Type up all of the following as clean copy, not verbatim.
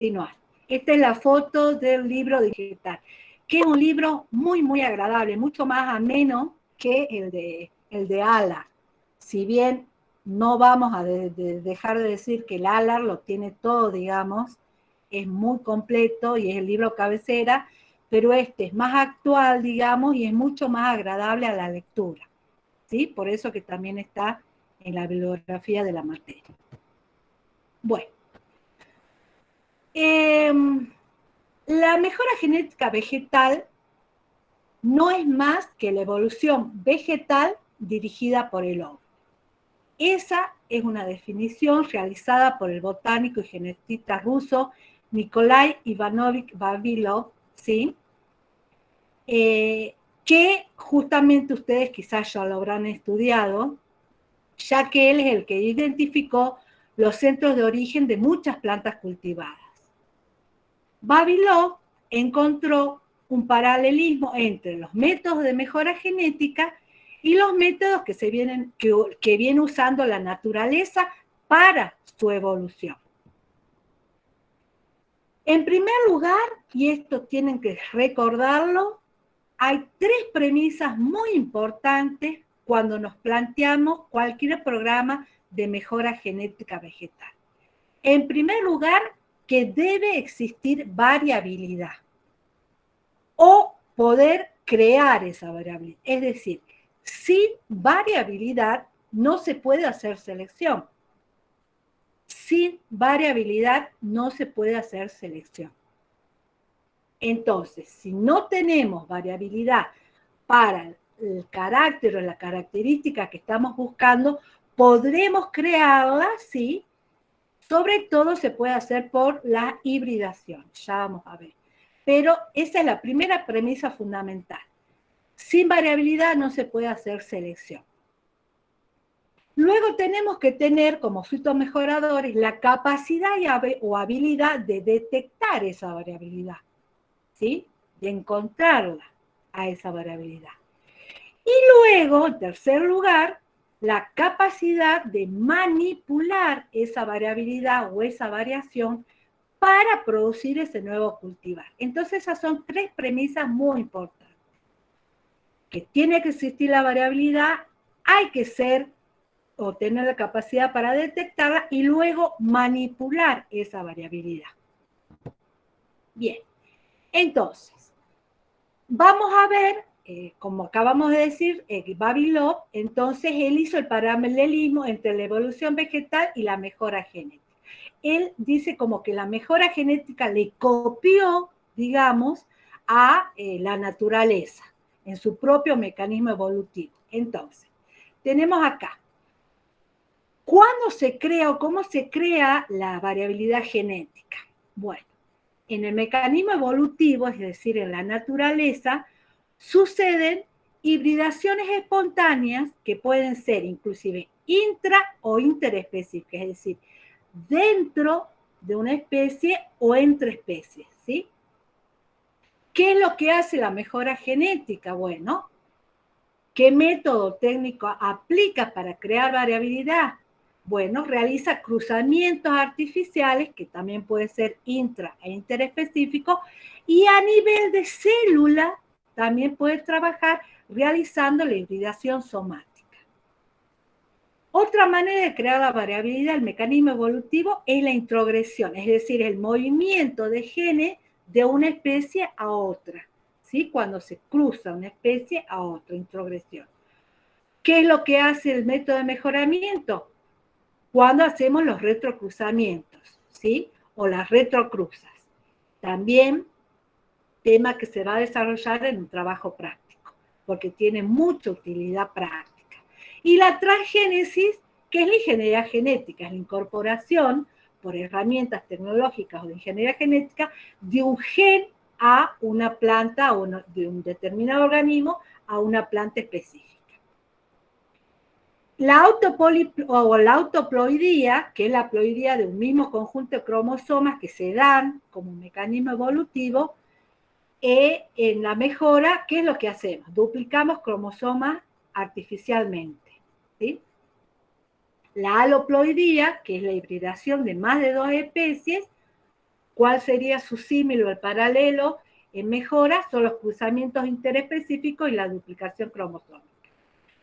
continuar. Esta es la foto del libro digital, que es un libro muy, muy agradable, mucho más ameno que el de Allard. Si bien no vamos a dejar de decir que el Allard lo tiene todo, digamos, es muy completo y es el libro cabecera, pero este es más actual, digamos, y es mucho más agradable a la lectura, ¿sí? Por eso que también está en la bibliografía de la materia. Bueno, la mejora genética vegetal no es más que la evolución vegetal dirigida por el hombre. Esa es una definición realizada por el botánico y genetista ruso Nikolai Ivanovich Vavilov, ¿sí? Que justamente ustedes quizás ya lo habrán estudiado, ya que él es el que identificó los centros de origen de muchas plantas cultivadas. Vavilov encontró un paralelismo entre los métodos de mejora genética y los métodos que viene usando la naturaleza para su evolución. En primer lugar, y esto tienen que recordarlo, hay tres premisas muy importantes cuando nos planteamos cualquier programa de mejora genética vegetal. En primer lugar, que debe existir variabilidad o poder crear esa variabilidad. Es decir, sin variabilidad no se puede hacer selección. Sin variabilidad no se puede hacer selección. Entonces, si no tenemos variabilidad para el carácter o la característica que estamos buscando, podremos crearla, sí. Sobre todo se puede hacer por la hibridación, ya vamos a ver. Pero esa es la primera premisa fundamental. Sin variabilidad no se puede hacer selección. Luego tenemos que tener como fitomejoradores la capacidad o habilidad de detectar esa variabilidad, ¿sí? De encontrarla a esa variabilidad. Y luego, en tercer lugar, la capacidad de manipular esa variabilidad o esa variación para producir ese nuevo cultivar. Entonces esas son tres premisas muy importantes. Que tiene que existir la variabilidad, hay que ser o tener la capacidad para detectarla y luego manipular esa variabilidad. Bien, entonces, vamos a ver, como acabamos de decir, Vavilov, entonces él hizo el paralelismo entre la evolución vegetal y la mejora genética. Él dice como que la mejora genética le copió, digamos, a la naturaleza en su propio mecanismo evolutivo. Entonces, tenemos acá, ¿cuándo se crea o cómo se crea la variabilidad genética? Bueno, en el mecanismo evolutivo, es decir, en la naturaleza, suceden hibridaciones espontáneas que pueden ser inclusive intra o interespecíficas, es decir, dentro de una especie o entre especies, ¿sí? ¿Qué es lo que hace la mejora genética? Bueno, ¿qué método técnico aplica para crear variabilidad? Bueno, realiza cruzamientos artificiales, que también puede ser intra e interespecífico, y a nivel de célula también puede trabajar realizando la hibridación somática. Otra manera de crear la variabilidad, el mecanismo evolutivo, es la introgresión, es decir, el movimiento de genes de una especie a otra, ¿sí? Cuando se cruza una especie a otra, introgresión. ¿Qué es lo que hace el método de mejoramiento? Cuando hacemos los retrocruzamientos, ¿sí? O las retrocruzas. También tema que se va a desarrollar en un trabajo práctico, porque tiene mucha utilidad práctica. Y la transgénesis, que es la ingeniería genética, es la incorporación por herramientas tecnológicas o de ingeniería genética de un gen a una planta o de un determinado organismo a una planta específica. La autoploidía, que es la ploidía de un mismo conjunto de cromosomas que se dan como un mecanismo evolutivo, en la mejora, ¿qué es lo que hacemos? Duplicamos cromosomas artificialmente, ¿sí? La aloploidía, que es la hibridación de más de dos especies, ¿Cuál sería su símil o el paralelo en mejora? Son los cruzamientos interespecíficos y la duplicación cromosómica.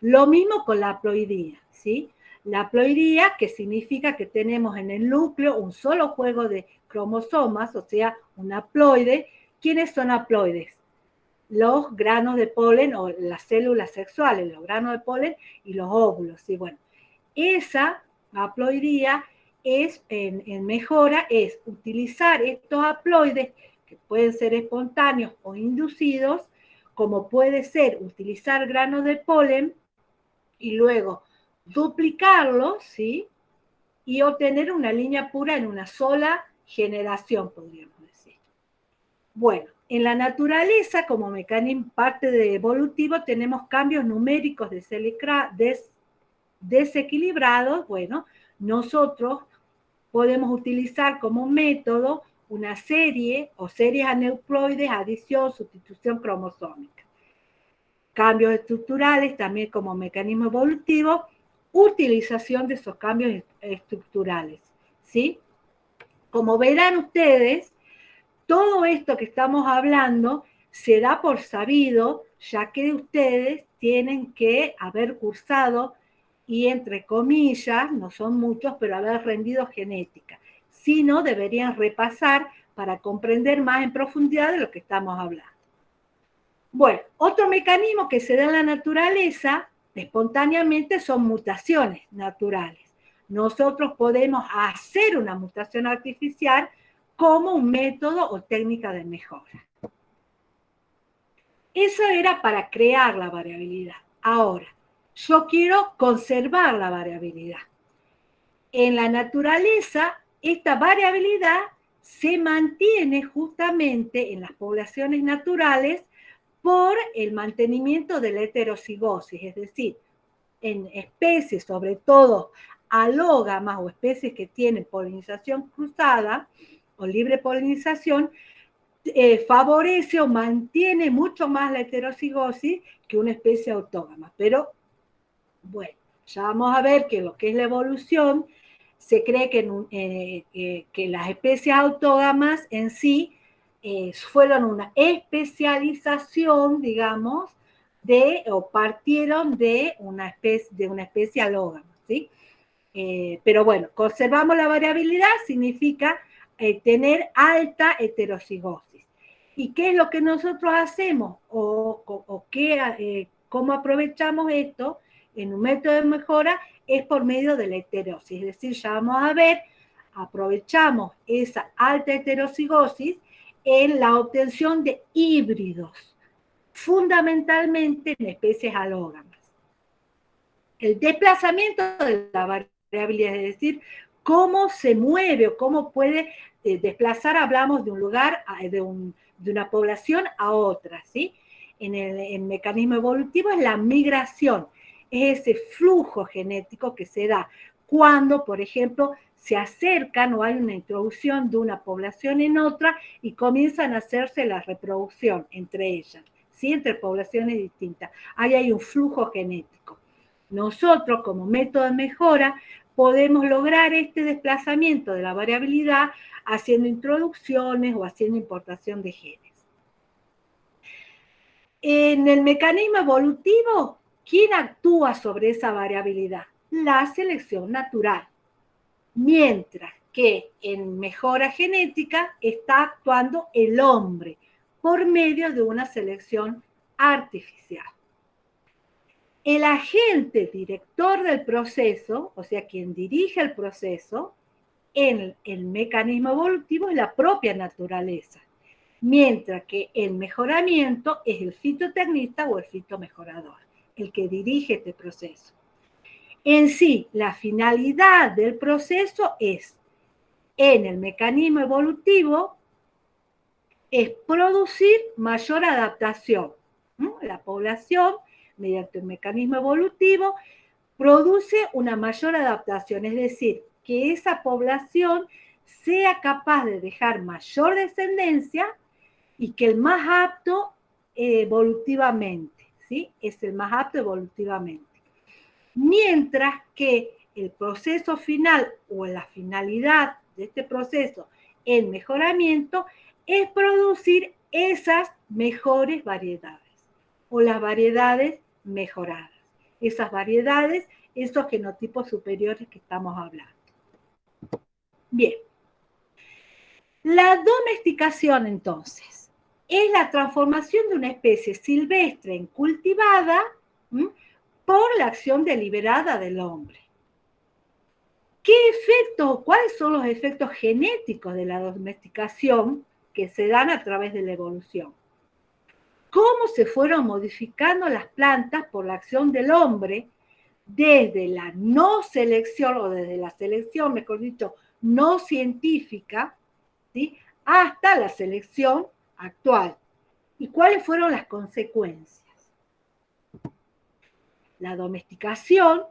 Lo mismo con la haploidía, ¿sí? La haploidía, que significa que tenemos en el núcleo un solo juego de cromosomas, o sea, un haploide. ¿Quiénes son haploides? Los granos de polen o las células sexuales, los granos de polen y los óvulos, ¿sí? Bueno, esa haploidía es, en mejora, es utilizar estos haploides, que pueden ser espontáneos o inducidos, como puede ser utilizar granos de polen y luego duplicarlos, ¿sí? Y obtener una línea pura en una sola generación, podríamos decir. Bueno, en la naturaleza, como mecanismo parte de evolutivo, tenemos cambios numéricos desequilibrados. Bueno, nosotros podemos utilizar como método una serie o series aneuploides, adición, sustitución cromosómica. Cambios estructurales también como mecanismo evolutivo, utilización de esos cambios estructurales, ¿sí? Como verán ustedes, todo esto que estamos hablando se da por sabido, ya que ustedes tienen que haber cursado y, entre comillas, no son muchos, pero haber rendido genética. Si no, deberían repasar para comprender más en profundidad de lo que estamos hablando. Bueno, otro mecanismo que se da en la naturaleza espontáneamente son mutaciones naturales. Nosotros podemos hacer una mutación artificial como un método o técnica de mejora. Eso era para crear la variabilidad. Ahora, yo quiero conservar la variabilidad. En la naturaleza, esta variabilidad se mantiene justamente en las poblaciones naturales por el mantenimiento de la heterocigosis, es decir, en especies, sobre todo alógamas o especies que tienen polinización cruzada o libre polinización, favorece o mantiene mucho más la heterocigosis que una especie autógama. Pero, bueno, ya vamos a ver que lo que es la evolución, se cree que las especies autógamas en sí fueron una especialización, digamos, o partieron de una especie alógama, ¿sí? Pero bueno, conservamos la variabilidad significa tener alta heterocigosis. ¿Y qué es lo que nosotros hacemos? ¿Cómo aprovechamos esto en un método de mejora? Es por medio de la heterosis. Es decir, ya vamos a ver, aprovechamos esa alta heterocigosis en la obtención de híbridos, fundamentalmente en especies alógamas. El desplazamiento de la variabilidad, es decir, cómo se mueve o cómo puede desplazar, hablamos de un lugar, de una población a otra, ¿sí? En el mecanismo evolutivo es la migración, es ese flujo genético que se da cuando, por ejemplo, se acercan o hay una introducción de una población en otra y comienzan a hacerse la reproducción entre ellas, ¿sí? Entre poblaciones distintas. Ahí hay un flujo genético. Nosotros, como método de mejora, podemos lograr este desplazamiento de la variabilidad haciendo introducciones o haciendo importación de genes. En el mecanismo evolutivo, ¿quién actúa sobre esa variabilidad? La selección natural. Mientras que en mejora genética está actuando el hombre por medio de una selección artificial. El agente director del proceso, o sea, quien dirige el proceso, en el mecanismo evolutivo es la propia naturaleza, mientras que el mejoramiento es el fitotecnista o el fitomejorador, el que dirige este proceso. En sí, la finalidad del proceso es, en el mecanismo evolutivo, es producir mayor adaptación. La población, mediante un mecanismo evolutivo, produce una mayor adaptación, es decir, que esa población sea capaz de dejar mayor descendencia y que el más apto evolutivamente, ¿sí? Es el más apto evolutivamente. Mientras que el proceso final o la finalidad de este proceso el mejoramiento es producir esas mejores variedades o las variedades mejoradas. Esas variedades, esos genotipos superiores que estamos hablando. Bien. La domesticación, entonces, es la transformación de una especie silvestre en cultivada por la acción deliberada del hombre. ¿Qué efectos, cuáles son los efectos genéticos de la domesticación que se dan a través de la evolución? ¿Cómo se fueron modificando las plantas por la acción del hombre desde la no selección, o desde la selección, mejor dicho, no científica, ¿sí?, hasta la selección actual? ¿Y cuáles fueron las consecuencias? La domesticación,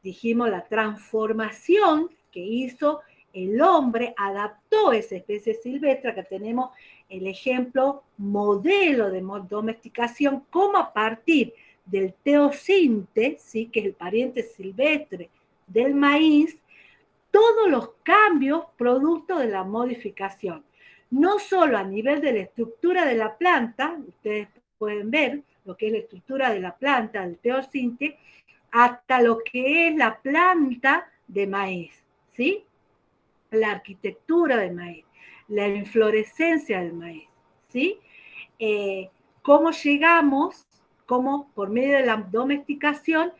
dijimos, la transformación que hizo el hombre, adaptó esa especie silvestre, que tenemos el ejemplo modelo de domesticación, como a partir del teosinte, ¿sí?, que es el pariente silvestre del maíz, todos los cambios producto de la modificación. No solo a nivel de la estructura de la planta, ustedes pueden ver lo que es la estructura de la planta del teosinte, hasta lo que es la planta de maíz, ¿sí? La arquitectura del maíz, la inflorescencia del maíz, ¿sí? Cómo llegamos, cómo por medio de la domesticación,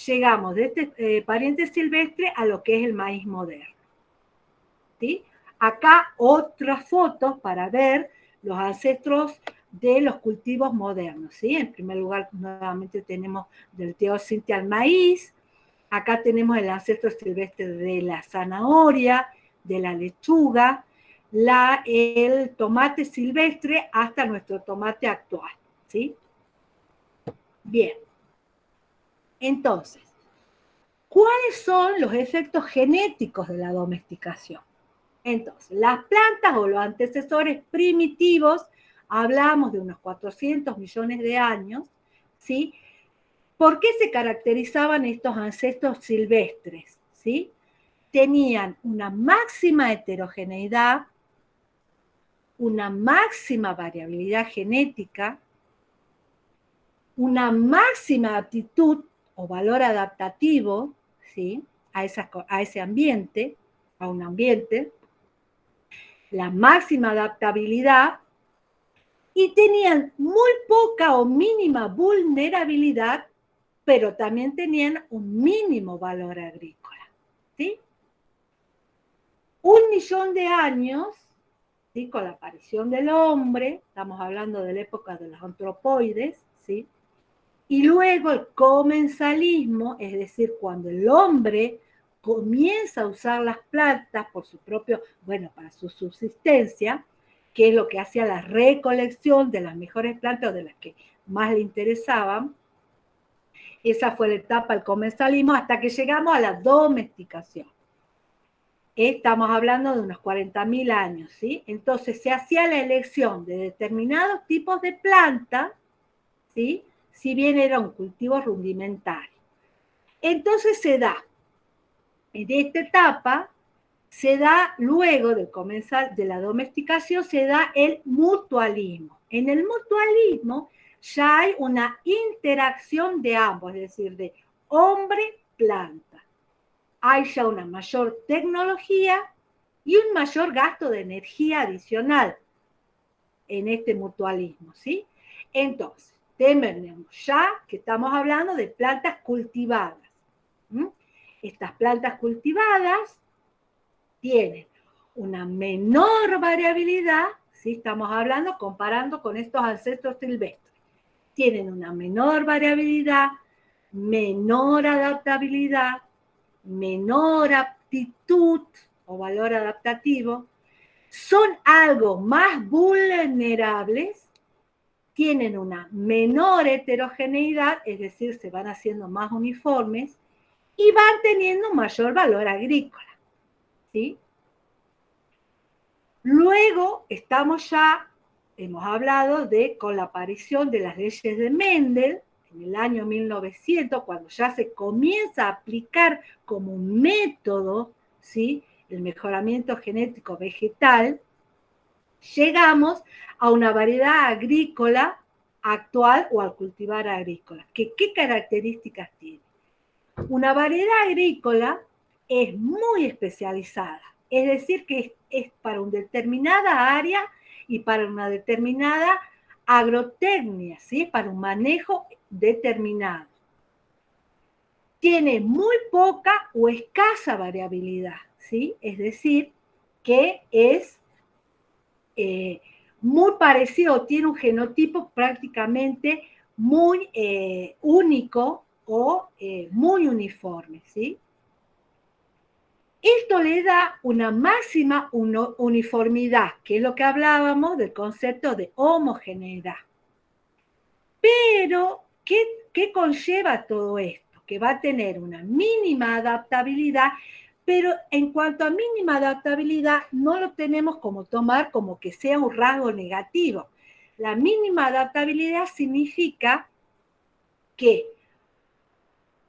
llegamos de este pariente silvestre a lo que es el maíz moderno, ¿sí? Acá otras fotos para ver los ancestros de los cultivos modernos, ¿sí? En primer lugar, nuevamente tenemos del teosinte al maíz. Acá tenemos el ancestro silvestre de la zanahoria, de la lechuga, el tomate silvestre hasta nuestro tomate actual, ¿sí? Bien. Entonces, ¿cuáles son los efectos genéticos de la domesticación? Entonces, las plantas o los antecesores primitivos, hablamos de unos 400 millones de años, ¿sí? ¿Por qué se caracterizaban estos ancestros silvestres? ¿Sí? Tenían una máxima heterogeneidad, una máxima variabilidad genética, una máxima aptitud o valor adaptativo, ¿sí?, a ese ambiente, a un ambiente, la máxima adaptabilidad, y tenían muy poca o mínima vulnerabilidad, pero también tenían un mínimo valor agrícola, ¿sí? 1.000.000 de años, ¿sí?, con la aparición del hombre, estamos hablando de la época de los antropoides, ¿sí?, y luego el comensalismo, es decir, cuando el hombre comienza a usar las plantas por su propio, bueno, para su subsistencia, que es lo que hacía la recolección de las mejores plantas o de las que más le interesaban. Esa fue la etapa del comensalismo hasta que llegamos a la domesticación. Estamos hablando de unos 40.000 años, ¿sí? Entonces se hacía la elección de determinados tipos de plantas, ¿sí?, si bien era un cultivo rudimentario. Entonces se da, en esta etapa, se da luego de comenzar de la domesticación, se da el mutualismo. En el mutualismo ya hay una interacción de ambos, es decir, de hombre-planta. Hay ya una mayor tecnología y un mayor gasto de energía adicional en este mutualismo, ¿sí? Entonces, tenemos ya que estamos hablando de plantas cultivadas. Estas plantas cultivadas tienen una menor variabilidad, ¿sí?, estamos hablando comparando con estos ancestros silvestres. Tienen una menor variabilidad, menor adaptabilidad, menor aptitud o valor adaptativo, son algo más vulnerables, tienen una menor heterogeneidad, es decir, se van haciendo más uniformes y van teniendo un mayor valor agrícola, ¿sí? Luego hemos hablado con la aparición de las leyes de Mendel, en el año 1900, cuando ya se comienza a aplicar como un método, ¿sí?, el mejoramiento genético vegetal, llegamos a una variedad agrícola actual o al cultivar agrícola. ¿Qué características tiene? Una variedad agrícola es muy especializada, es decir, que es para una determinada área y para una determinada agrotecnia, ¿sí? Para un manejo determinado. Tiene muy poca o escasa variabilidad, ¿sí? Es decir, que es muy parecido, tiene un genotipo prácticamente muy único o muy uniforme, ¿sí? Esto le da una máxima uniformidad, que es lo que hablábamos del concepto de homogeneidad. Pero, ¿qué conlleva todo esto? Que va a tener una mínima adaptabilidad, pero en cuanto a mínima adaptabilidad, no lo tenemos como tomar como que sea un rasgo negativo. La mínima adaptabilidad significa que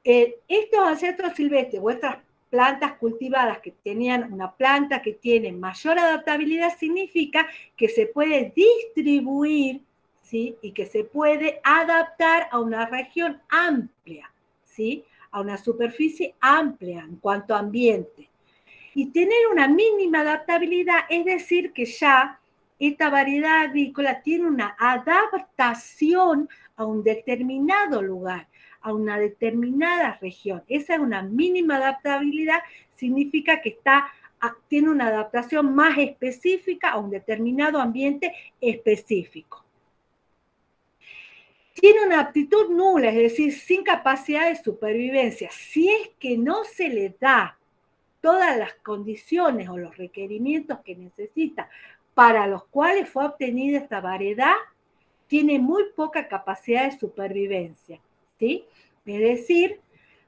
estos ancestros silvestres, vuestras plantas cultivadas que tenían una planta que tiene mayor adaptabilidad, significa que se puede distribuir, ¿sí? Y que se puede adaptar a una región amplia, ¿sí? A una superficie amplia en cuanto a ambiente. Y tener una mínima adaptabilidad es decir que ya esta variedad agrícola tiene una adaptación a un determinado lugar, a una determinada región. Esa es una mínima adaptabilidad, significa que tiene una adaptación más específica a un determinado ambiente específico. Tiene una aptitud nula, es decir, sin capacidad de supervivencia. Si es que no se le da todas las condiciones o los requerimientos que necesita para los cuales fue obtenida esta variedad, tiene muy poca capacidad de supervivencia, ¿sí? Es decir,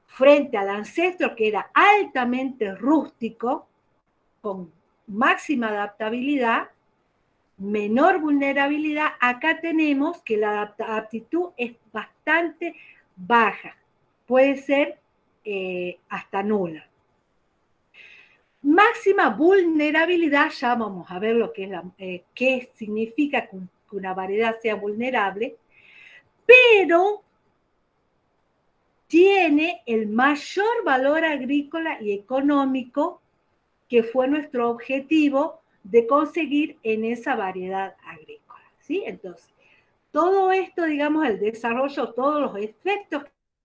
frente al ancestro que era altamente rústico, con máxima adaptabilidad, menor vulnerabilidad, acá tenemos que la aptitud es bastante baja, puede ser hasta nula. Máxima vulnerabilidad, ya vamos a ver lo que es qué significa que una variedad sea vulnerable, pero tiene el mayor valor agrícola y económico que fue nuestro objetivo de conseguir en esa variedad agrícola, ¿sí? Entonces, todo esto, digamos, el desarrollo, todos los efectos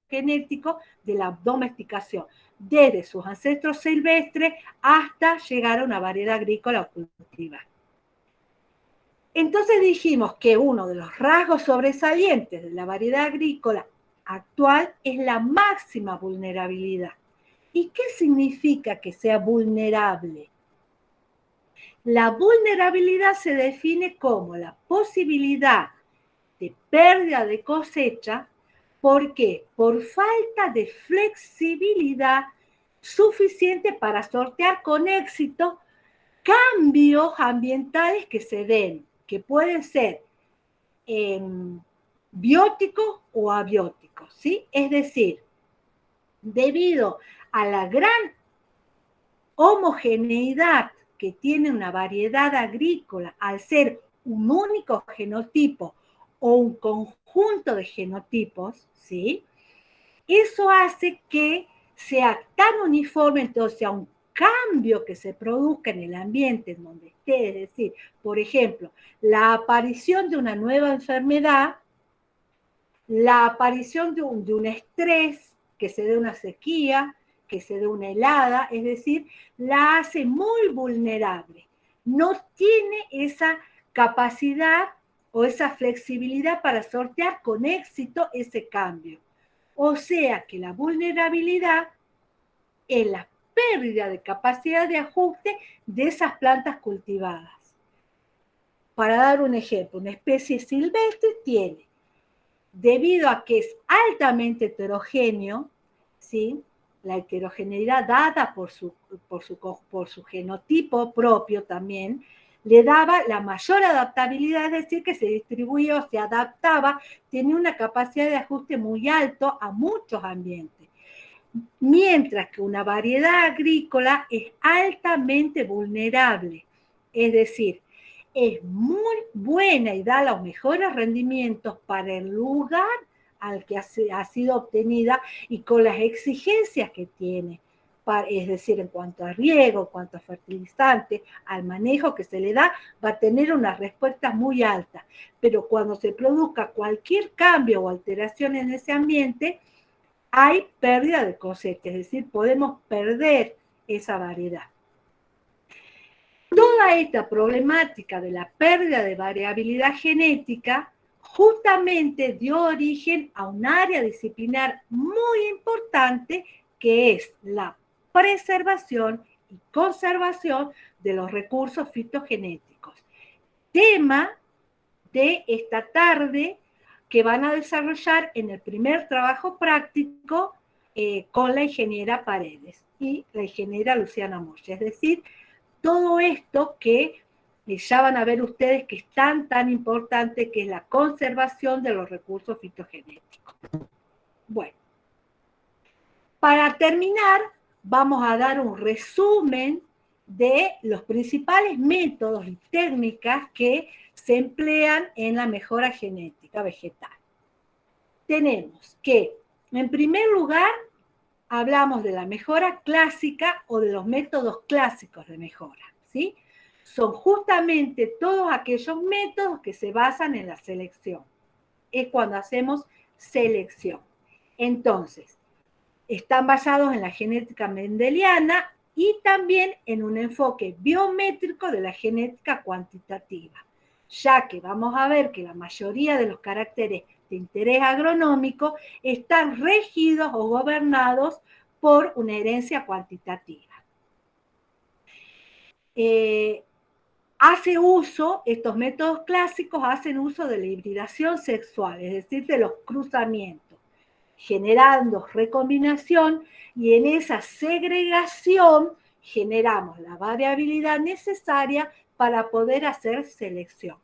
genéticos de la domesticación, desde sus ancestros silvestres hasta llegar a una variedad agrícola o cultivar. Entonces dijimos que uno de los rasgos sobresalientes de la variedad agrícola actual es la máxima vulnerabilidad. ¿Y qué significa que sea vulnerable? La vulnerabilidad se define como la posibilidad de pérdida de cosecha. ¿Por qué? Por falta de flexibilidad suficiente para sortear con éxito cambios ambientales que se den, que pueden ser bióticos o abióticos, ¿sí? Es decir, debido a la gran homogeneidad que tiene una variedad agrícola al ser un único genotipo o un conjunto de genotipos, ¿sí? Eso hace que sea tan uniforme, entonces a un cambio que se produzca en el ambiente en donde esté, es decir, por ejemplo, la aparición de una nueva enfermedad, la aparición de un estrés, que se dé una sequía, que se dé una helada, es decir, la hace muy vulnerable. No tiene esa capacidad o esa flexibilidad para sortear con éxito ese cambio. O sea que la vulnerabilidad es la pérdida de capacidad de ajuste de esas plantas cultivadas. Para dar un ejemplo, una especie silvestre tiene, debido a que es altamente heterogéneo, ¿sí? La heterogeneidad dada por su genotipo propio también, le daba la mayor adaptabilidad, es decir, que se distribuyó, se adaptaba, tenía una capacidad de ajuste muy alto a muchos ambientes. mientras que una variedad agrícola es altamente vulnerable, es decir, es muy buena y da los mejores rendimientos para el lugar al que ha sido obtenida y con las exigencias que tiene, es decir, en cuanto a riego, en cuanto a fertilizante, al manejo que se le da, va a tener una respuesta muy alta. Pero cuando se produzca cualquier cambio o alteración en ese ambiente, hay pérdida de cosecha, es decir, podemos perder esa variedad. Toda esta problemática de la pérdida de variabilidad genética justamente dio origen a un área disciplinar muy importante que es la preservación y conservación de los recursos fitogenéticos. Tema de esta tarde que van a desarrollar en el primer trabajo práctico con la ingeniera Paredes y la ingeniera Luciana Moya. Es decir, todo esto que ya van a ver ustedes que es tan importante, que es la conservación de los recursos fitogenéticos. Bueno, para terminar, vamos a dar un resumen de los principales métodos y técnicas que se emplean en la mejora genética vegetal. Tenemos que, en primer lugar, hablamos de la mejora clásica o de los métodos clásicos de mejora, ¿sí? Son justamente todos aquellos métodos que se basan en la selección. Es cuando hacemos selección. Entonces, están basados en la genética mendeliana y también en un enfoque biométrico de la genética cuantitativa, ya que vamos a ver que la mayoría de los caracteres de interés agronómico están regidos o gobernados por una herencia cuantitativa. Estos métodos clásicos hacen uso de la hibridación sexual, es decir, de los cruzamientos, generando recombinación, y en esa segregación generamos la variabilidad necesaria para poder hacer selección.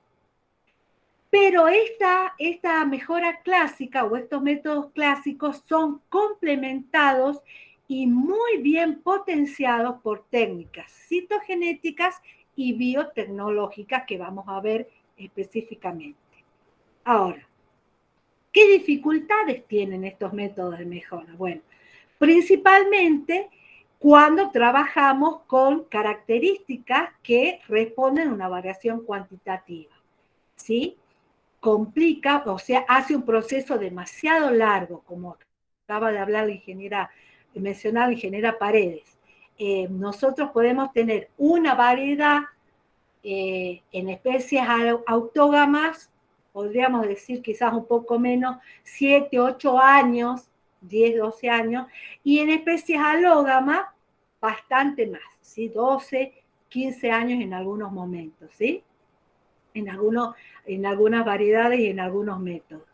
Pero esta mejora clásica o estos métodos clásicos son complementados y muy bien potenciados por técnicas citogenéticas y biotecnológicas que vamos a ver específicamente. Ahora, ¿qué dificultades tienen estos métodos de mejora? Bueno, principalmente cuando trabajamos con características que responden a una variación cuantitativa, ¿sí? Complica, o sea, hace un proceso demasiado largo, como acaba de hablar la ingeniera, mencionar la ingeniera Paredes. Nosotros podemos tener una variedad en especies autógamas, podríamos decir quizás un poco menos, 7, 8 años, 10, 12 años, y en especies alógamas, bastante más, ¿sí? 12, 15 años en algunos momentos, ¿sí? En algunas variedades y en algunos métodos.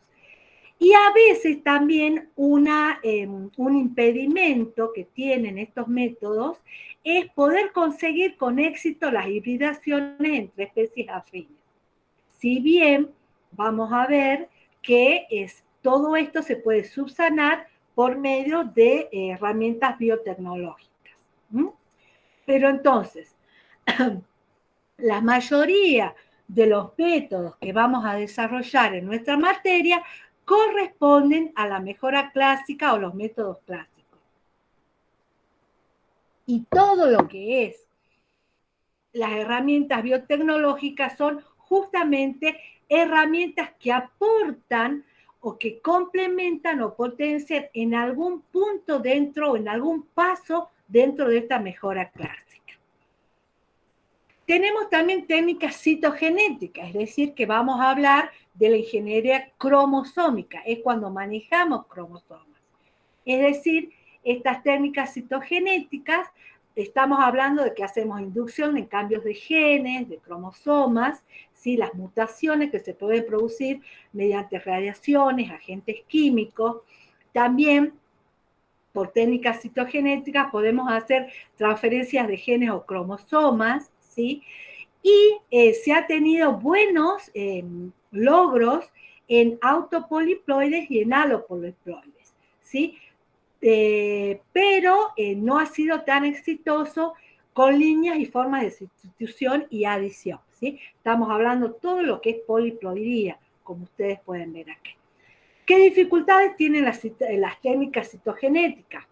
Y a veces también un impedimento que tienen estos métodos es poder conseguir con éxito las hibridaciones entre especies afines. Si bien vamos a ver que todo esto se puede subsanar por medio de herramientas biotecnológicas. Pero entonces, la mayoría de los métodos que vamos a desarrollar en nuestra materia corresponden a la mejora clásica o los métodos clásicos. Y todo lo que es las herramientas biotecnológicas son justamente herramientas que aportan o que complementan o potencian en algún punto dentro o en algún paso dentro de esta mejora clásica. Tenemos también técnicas citogenéticas, es decir, que vamos a hablar de la ingeniería cromosómica, es cuando manejamos cromosomas. Es decir, estas técnicas citogenéticas, estamos hablando de que hacemos inducción en cambios de genes, de cromosomas, ¿sí? Las mutaciones que se pueden producir mediante radiaciones, agentes químicos. También, por técnicas citogenéticas, podemos hacer transferencias de genes o cromosomas, ¿sí? Y se ha tenido buenos logros en autopoliploides y en alopoliploides, ¿sí? pero no ha sido tan exitoso con líneas y formas de sustitución y adición, ¿sí? Estamos hablando todo lo que es poliploidía, como ustedes pueden ver aquí. ¿Qué dificultades tienen las técnicas citogenéticas?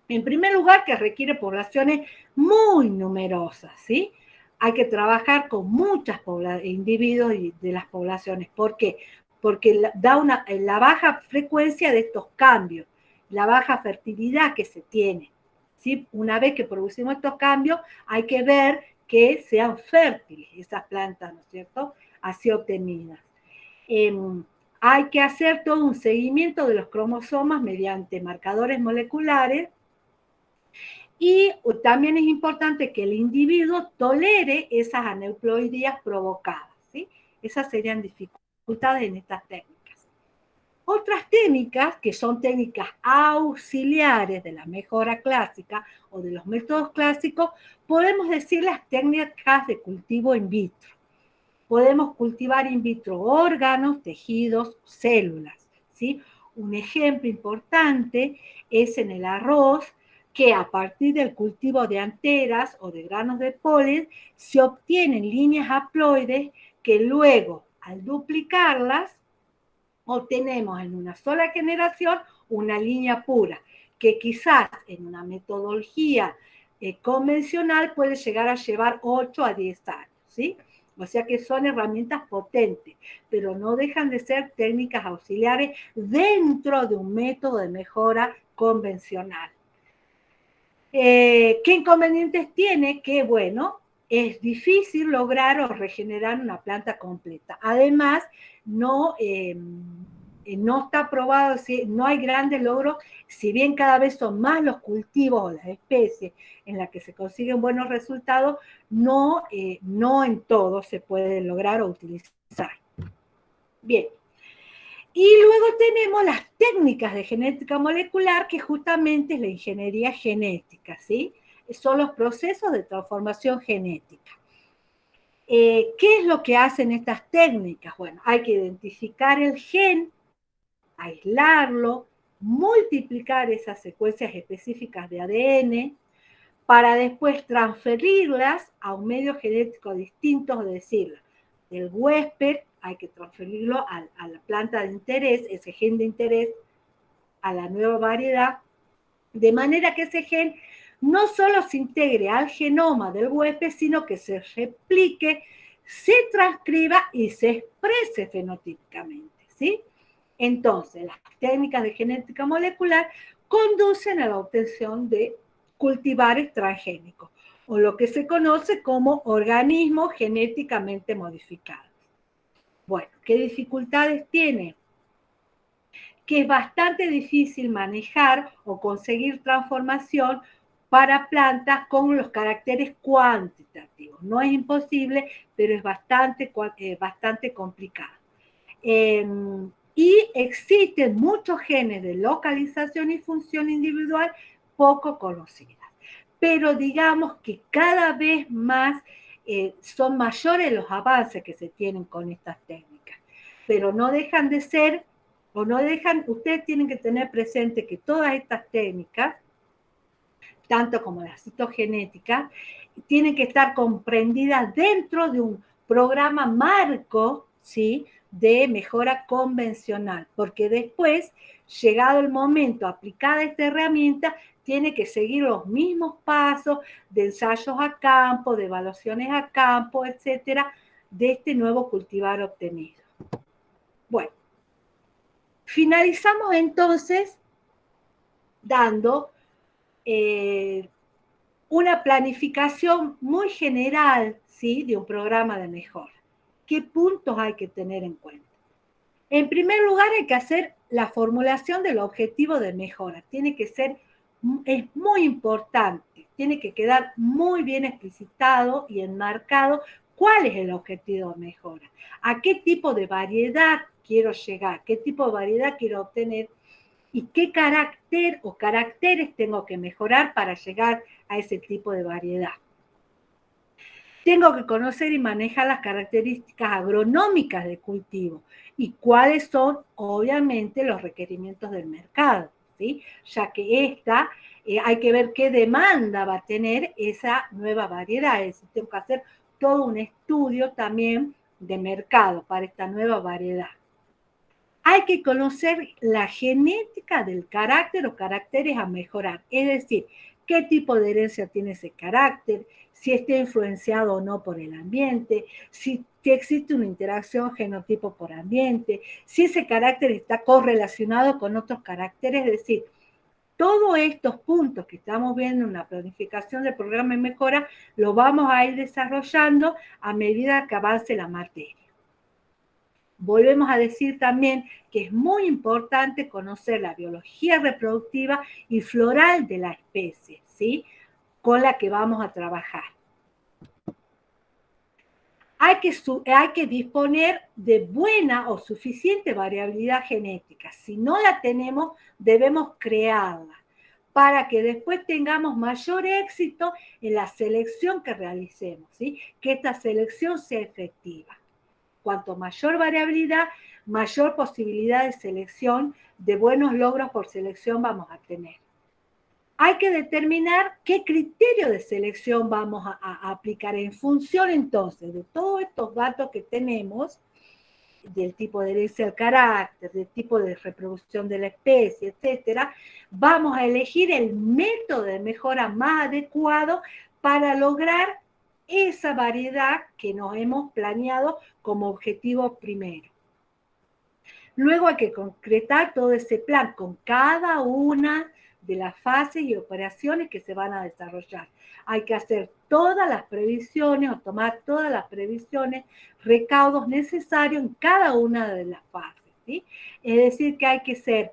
En primer lugar, que requiere poblaciones muy numerosas, ¿sí? Hay que trabajar con muchos individuos de las poblaciones. ¿Por qué? Porque da la baja frecuencia de estos cambios, la baja fertilidad que se tiene, ¿sí? Una vez que producimos estos cambios, hay que ver que sean fértiles esas plantas, ¿no es cierto?, así obtenidas. Hay que hacer todo un seguimiento de los cromosomas mediante marcadores moleculares. Y también es importante que el individuo tolere esas aneuploidías provocadas, ¿sí? Esas serían dificultades en estas técnicas. Otras técnicas, que son técnicas auxiliares de la mejora clásica o de los métodos clásicos, podemos decir las técnicas de cultivo in vitro. Podemos cultivar in vitro órganos, tejidos, células, ¿sí? Un ejemplo importante es en el arroz, que a partir del cultivo de anteras o de granos de polen se obtienen líneas haploides que luego, al duplicarlas, obtenemos en una sola generación una línea pura, que quizás en una metodología convencional puede llegar a llevar 8 a 10 años, ¿sí? O sea que son herramientas potentes, pero no dejan de ser técnicas auxiliares dentro de un método de mejora convencional. ¿Qué inconvenientes tiene? Que, bueno, es difícil lograr o regenerar una planta completa. Además, no está probado, no hay grandes logros, si bien cada vez son más los cultivos o las especies en las que se consiguen buenos resultados, no en todo se puede lograr o utilizar. Bien. Y luego tenemos las técnicas de genética molecular, que justamente es la ingeniería genética, ¿sí? Son los procesos de transformación genética. ¿Qué es lo que hacen estas técnicas? Bueno, hay que identificar el gen, aislarlo, multiplicar esas secuencias específicas de ADN, para después transferirlas a un medio genético distinto, es decir, del huésped hay que transferirlo a la planta de interés, ese gen de interés, a la nueva variedad, de manera que ese gen no solo se integre al genoma del huésped, sino que se replique, se transcriba y se exprese fenotípicamente, ¿sí? Entonces, las técnicas de genética molecular conducen a la obtención de cultivares transgénicos, o lo que se conoce como organismos genéticamente modificados. Bueno, ¿qué dificultades tiene? Que es bastante difícil manejar o conseguir transformación para plantas con los caracteres cuantitativos. No es imposible, pero es bastante complicado. Y existen muchos genes de localización y función individual poco conocidas. Pero digamos que cada vez más son mayores los avances que se tienen con estas técnicas. Pero no dejan de ser, ustedes tienen que tener presente que todas estas técnicas, tanto como la citogenética, tienen que estar comprendidas dentro de un programa marco, ¿sí?, de mejora convencional, porque después, llegado el momento, aplicada esta herramienta, tiene que seguir los mismos pasos de ensayos a campo, de evaluaciones a campo, etcétera, de este nuevo cultivar obtenido. Bueno, finalizamos entonces dando una planificación muy general, ¿sí?, de un programa de mejora. ¿Qué puntos hay que tener en cuenta? En primer lugar, hay que hacer la formulación del objetivo de mejora. Es muy importante, tiene que quedar muy bien explicitado y enmarcado cuál es el objetivo de mejora. ¿A qué tipo de variedad quiero llegar? ¿Qué tipo de variedad quiero obtener? ¿Y qué carácter o caracteres tengo que mejorar para llegar a ese tipo de variedad? Tengo que conocer y manejar las características agronómicas del cultivo y cuáles son, obviamente, los requerimientos del mercado, ¿sí? Ya que hay que ver qué demanda va a tener esa nueva variedad. Es decir, tengo que hacer todo un estudio también de mercado para esta nueva variedad. Hay que conocer la genética del carácter o caracteres a mejorar, es decir, qué tipo de herencia tiene ese carácter, si está influenciado o no por el ambiente, si existe una interacción genotipo por ambiente, si ese carácter está correlacionado con otros caracteres, es decir, todos estos puntos que estamos viendo en la planificación del programa de mejora, lo vamos a ir desarrollando a medida que avance la materia. Volvemos a decir también que es muy importante conocer la biología reproductiva y floral de la especie, ¿sí? Con la que vamos a trabajar. Hay que disponer de buena o suficiente variabilidad genética. Si no la tenemos, debemos crearla para que después tengamos mayor éxito en la selección que realicemos, ¿sí? Que esta selección sea efectiva. Cuanto mayor variabilidad, mayor posibilidad de selección, de buenos logros por selección vamos a tener. Hay que determinar qué criterio de selección vamos a aplicar en función entonces de todos estos datos que tenemos, del tipo de herencia al carácter, del tipo de reproducción de la especie, etcétera, vamos a elegir el método de mejora más adecuado para lograr esa variedad que nos hemos planeado como objetivo primero. Luego hay que concretar todo ese plan con cada una de las fases y operaciones que se van a desarrollar. Hay que hacer todas las previsiones o tomar todas las previsiones, recaudos necesarios en cada una de las fases, ¿sí? Es decir, que hay que hacer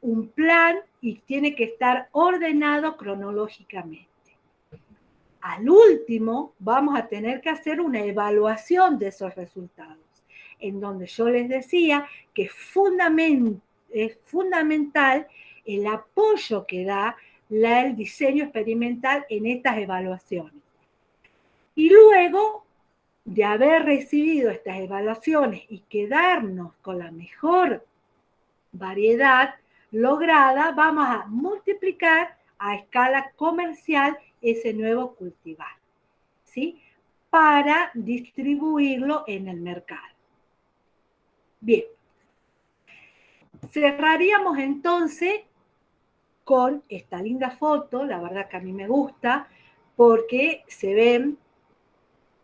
un plan y tiene que estar ordenado cronológicamente. Al último, vamos a tener que hacer una evaluación de esos resultados, en donde yo les decía que es fundamental el apoyo que da el diseño experimental en estas evaluaciones. Y luego de haber recibido estas evaluaciones y quedarnos con la mejor variedad lograda, vamos a multiplicar a escala comercial ese nuevo cultivar, ¿sí? Para distribuirlo en el mercado. Bien, cerraríamos entonces con esta linda foto, la verdad que a mí me gusta, porque se ven,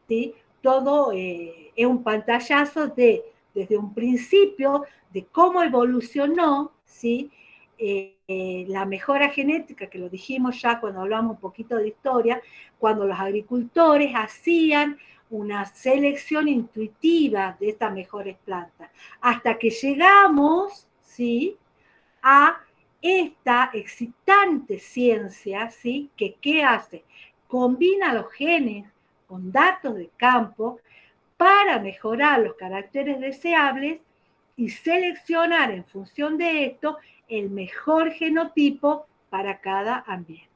¿sí? Todo es un pantallazo desde un principio de cómo evolucionó, ¿sí? La mejora genética, que lo dijimos ya cuando hablamos un poquito de historia, cuando los agricultores hacían una selección intuitiva de estas mejores plantas, hasta que llegamos, ¿sí? A esta excitante ciencia, ¿sí? Que ¿qué hace? Combina los genes con datos de campo para mejorar los caracteres deseables y seleccionar en función de esto el mejor genotipo para cada ambiente.